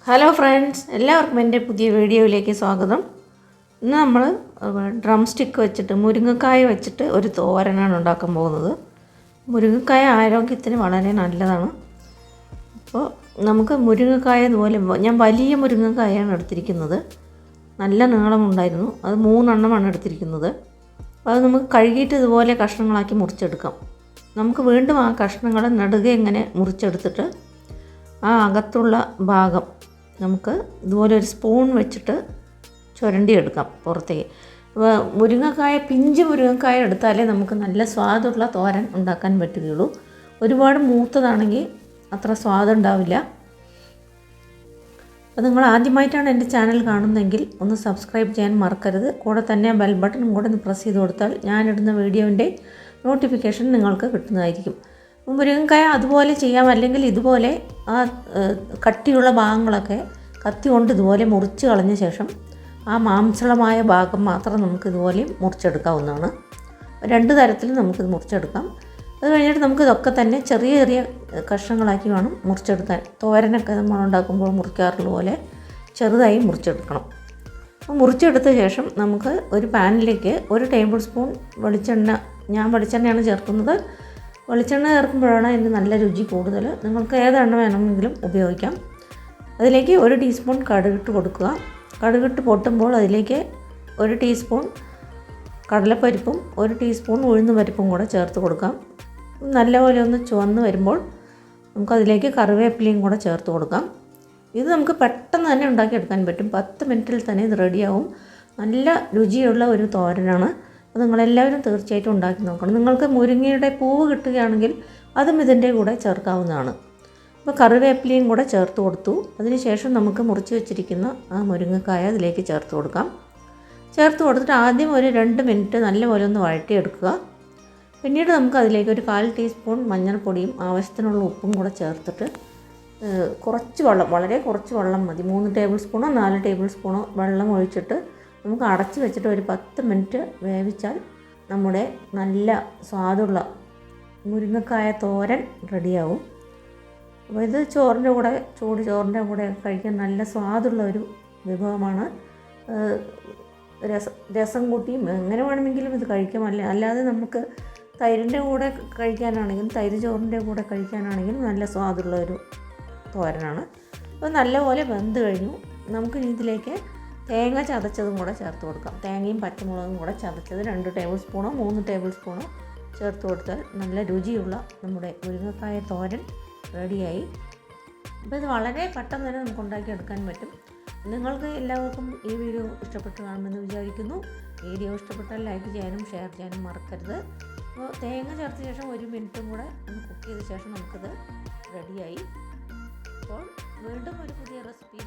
Hello friends, എല്ലാവർക്കും എൻ്റെ പുതിയ വീഡിയോയിലേക്ക് സ്വാഗതം. ഇന്ന് നമ്മൾ ഡ്രം സ്റ്റിക്ക് വെച്ചിട്ട് മുരിങ്ങക്കായ വെച്ചിട്ട് ഒരു തോരനാണ് ഉണ്ടാക്കാൻ പോകുന്നത്. മുരിങ്ങക്കായ ആരോഗ്യത്തിന് വളരെ നല്ലതാണ്. അപ്പോൾ നമുക്ക് മുരിങ്ങക്കായ ഇതുപോലെ ഞാൻ വലിയ മുരിങ്ങക്കായാണ് എടുത്തിരിക്കുന്നത്. നല്ല നീളമുണ്ടായിരുന്നു. അത് 3 എണ്ണമാണ് എടുത്തിരിക്കുന്നത്. അപ്പോൾ അത് നമുക്ക് കഴുകിയിട്ട് ഇതുപോലെ കഷ്ണങ്ങളാക്കി മുറിച്ചെടുക്കാം. നമുക്ക് വീണ്ടും ആ കഷ്ണങ്ങൾ നെടുകെ ഇങ്ങനെ മുറിച്ചെടുത്തിട്ട് ആ അകത്തുള്ള ഭാഗം നമുക്ക് ഇതുപോലെ ഒരു സ്പൂൺ വെച്ചിട്ട് ചുരണ്ടിയെടുക്കാം പുറത്തേക്ക്. മുരിങ്ങക്കായ, പിഞ്ച് മുരിങ്ങക്കായ എടുത്താലേ നമുക്ക് നല്ല സ്വാദുള്ള തോരൻ ഉണ്ടാക്കാൻ പറ്റുകയുള്ളൂ. ഒരുപാട് മൂത്തതാണെങ്കിൽ അത്ര സ്വാദുണ്ടാവില്ല. അപ്പോൾ നിങ്ങൾ ആദ്യമായിട്ടാണ് എൻ്റെ ചാനൽ കാണുന്നതെങ്കിൽ ഒന്ന് സബ്സ്ക്രൈബ് ചെയ്യാൻ മറക്കരുത്. കൂടെ തന്നെ ബെൽ ബട്ടൺ കൂടെ ഒന്ന് പ്രസ് ചെയ്ത് കൊടുത്താൽ ഞാനിടുന്ന വീഡിയോൻ്റെ നോട്ടിഫിക്കേഷൻ നിങ്ങൾക്ക് കിട്ടുന്നതായിരിക്കും. മുരിങ്ങക്കായ അതുപോലെ ചെയ്യാം, അല്ലെങ്കിൽ ഇതുപോലെ ആ കട്ടിയുള്ള ഭാഗങ്ങളൊക്കെ കത്തി കൊണ്ട് ഇതുപോലെ മുറിച്ച് കളഞ്ഞ ശേഷം ആ മാംസളമായ ഭാഗം മാത്രം നമുക്ക് ഇതുപോലെ മുറിച്ചെടുക്കാവുന്നതാണ്. 2 തരത്തിൽ നമുക്കിത് മുറിച്ചെടുക്കാം. അത് കഴിഞ്ഞിട്ട് നമുക്കിതൊക്കെ തന്നെ ചെറിയ ചെറിയ കഷ്ണങ്ങളാക്കി വേണം മുറിച്ചെടുക്കാൻ. തോരനൊക്കെ നമ്മൾ ഉണ്ടാക്കുമ്പോൾ മുറിക്കാറുള്ള പോലെ ചെറുതായി മുറിച്ചെടുക്കണം. അപ്പോൾ മുറിച്ചെടുത്ത ശേഷം നമുക്ക് ഒരു പാനിലേക്ക് 1 ടേബിൾ സ്പൂൺ വെളിച്ചെണ്ണ, ഞാൻ വെളിച്ചെണ്ണയാണ് ചേർക്കുന്നത്. വെളിച്ചെണ്ണ ചേർക്കുമ്പോഴാണ് അതിന് നല്ല രുചി കൂടുതൽ. നിങ്ങൾക്ക് ഏതെണ്ണ വേണമെങ്കിലും ഉപയോഗിക്കാം. അതിലേക്ക് 1 ടീസ്പൂൺ കടുകിട്ട് കൊടുക്കുക. കടുകിട്ട് പൊട്ടുമ്പോൾ അതിലേക്ക് 1 ടീസ്പൂൺ കടലപ്പരിപ്പും 1 ടീസ്പൂൺ ഉഴുന്ന് പരിപ്പും കൂടെ ചേർത്ത് കൊടുക്കാം. നല്ലപോലെ ഒന്ന് ചുവന്ന് വരുമ്പോൾ നമുക്കതിലേക്ക് കറിവേപ്പിലയും കൂടെ ചേർത്ത് കൊടുക്കാം. ഇത് നമുക്ക് പെട്ടെന്ന് തന്നെ ഉണ്ടാക്കിയെടുക്കാൻ പറ്റും. 10 മിനിറ്റിൽ തന്നെ ഇത് റെഡിയാവും. നല്ല രുചിയുള്ള ഒരു തോരനാണ്. അത് നിങ്ങളെല്ലാവരും തീർച്ചയായിട്ടും ഉണ്ടാക്കി നോക്കണം. നിങ്ങൾക്ക് മുരിങ്ങയുടെ പൂവ് കിട്ടുകയാണെങ്കിൽ അതും ഇതിൻ്റെ കൂടെ ചേർക്കാവുന്നതാണ്. അപ്പോൾ കറിവേപ്പിലയും കൂടെ ചേർത്ത് കൊടുത്തു. അതിനുശേഷം നമുക്ക് മുറിച്ച് വെച്ചിരിക്കുന്ന ആ മുരിങ്ങക്കായ അതിലേക്ക് ചേർത്ത് കൊടുക്കാം. ചേർത്ത് കൊടുത്തിട്ട് ആദ്യം ഒരു 2 മിനിറ്റ് നല്ലപോലെ ഒന്ന് വഴറ്റിയെടുക്കുക. പിന്നീട് നമുക്ക് അതിലേക്ക് ഒരു 1/4 ടീസ്പൂൺ മഞ്ഞൾപ്പൊടിയും ആവശ്യത്തിനുള്ള ഉപ്പും കൂടെ ചേർത്തിട്ട് കുറച്ച് വെള്ളം, വളരെ കുറച്ച് വെള്ളം മതി, 3 ടേബിൾ സ്പൂണോ 4 ടേബിൾ സ്പൂണോ വെള്ളം ഒഴിച്ചിട്ട് നമുക്ക് അടച്ച് വെച്ചിട്ട് ഒരു 10 മിനിറ്റ് വേവിച്ചാൽ നമ്മുടെ നല്ല സ്വാദുള്ള മുരിങ്ങക്കായ തോരൻ റെഡിയാവും. അപ്പോൾ ഇത് ചോറിൻ്റെ കൂടെ, ചൂട് ചോറിൻ്റെ കൂടെ കഴിക്കാൻ നല്ല സ്വാദുള്ള ഒരു വിഭവമാണ്. രസം കൂട്ടിയും എങ്ങനെ വേണമെങ്കിലും ഇത് കഴിക്കാം. അല്ലാതെ നമുക്ക് തൈരിൻ്റെ കൂടെ കഴിക്കാനാണെങ്കിലും, തൈര് ചോറിൻ്റെ കൂടെ കഴിക്കാനാണെങ്കിലും നല്ല സ്വാദുള്ള ഒരു തോരനാണ്. അപ്പോൾ നല്ലപോലെ വെന്ത് കഴിഞ്ഞു. നമുക്ക് ഇതിലേക്ക് തേങ്ങ ചതച്ചതും കൂടെ ചേർത്ത് കൊടുക്കാം. തേങ്ങയും പച്ചമുളകും കൂടെ ചതച്ചത് 2 ടേബിൾ സ്പൂണോ 3 ടേബിൾ സ്പൂണോ ചേർത്ത് കൊടുത്താൽ നല്ല രുചിയുള്ള നമ്മുടെ മുരിങ്ങക്കായ തോരൻ റെഡിയായി. അപ്പോൾ ഇത് വളരെ പെട്ടെന്ന് തന്നെ നമുക്ക് ഉണ്ടാക്കിയെടുക്കാൻ പറ്റും. നിങ്ങൾക്ക് എല്ലാവർക്കും ഈ വീഡിയോ ഇഷ്ടപ്പെട്ട് കാണുമെന്ന് വിചാരിക്കുന്നു. വീഡിയോ ഇഷ്ടപ്പെട്ടാൽ ലൈക്ക് ചെയ്യാനും ഷെയർ ചെയ്യാനും മറക്കരുത്. അപ്പോൾ തേങ്ങ ചേർത്ത ശേഷം 1 മിനിറ്റും കൂടെ ഒന്ന് കുക്ക് ചെയ്ത ശേഷം നമുക്കിത് റെഡിയായി. അപ്പോൾ വീണ്ടും ഒരു പുതിയ റെസിപ്പി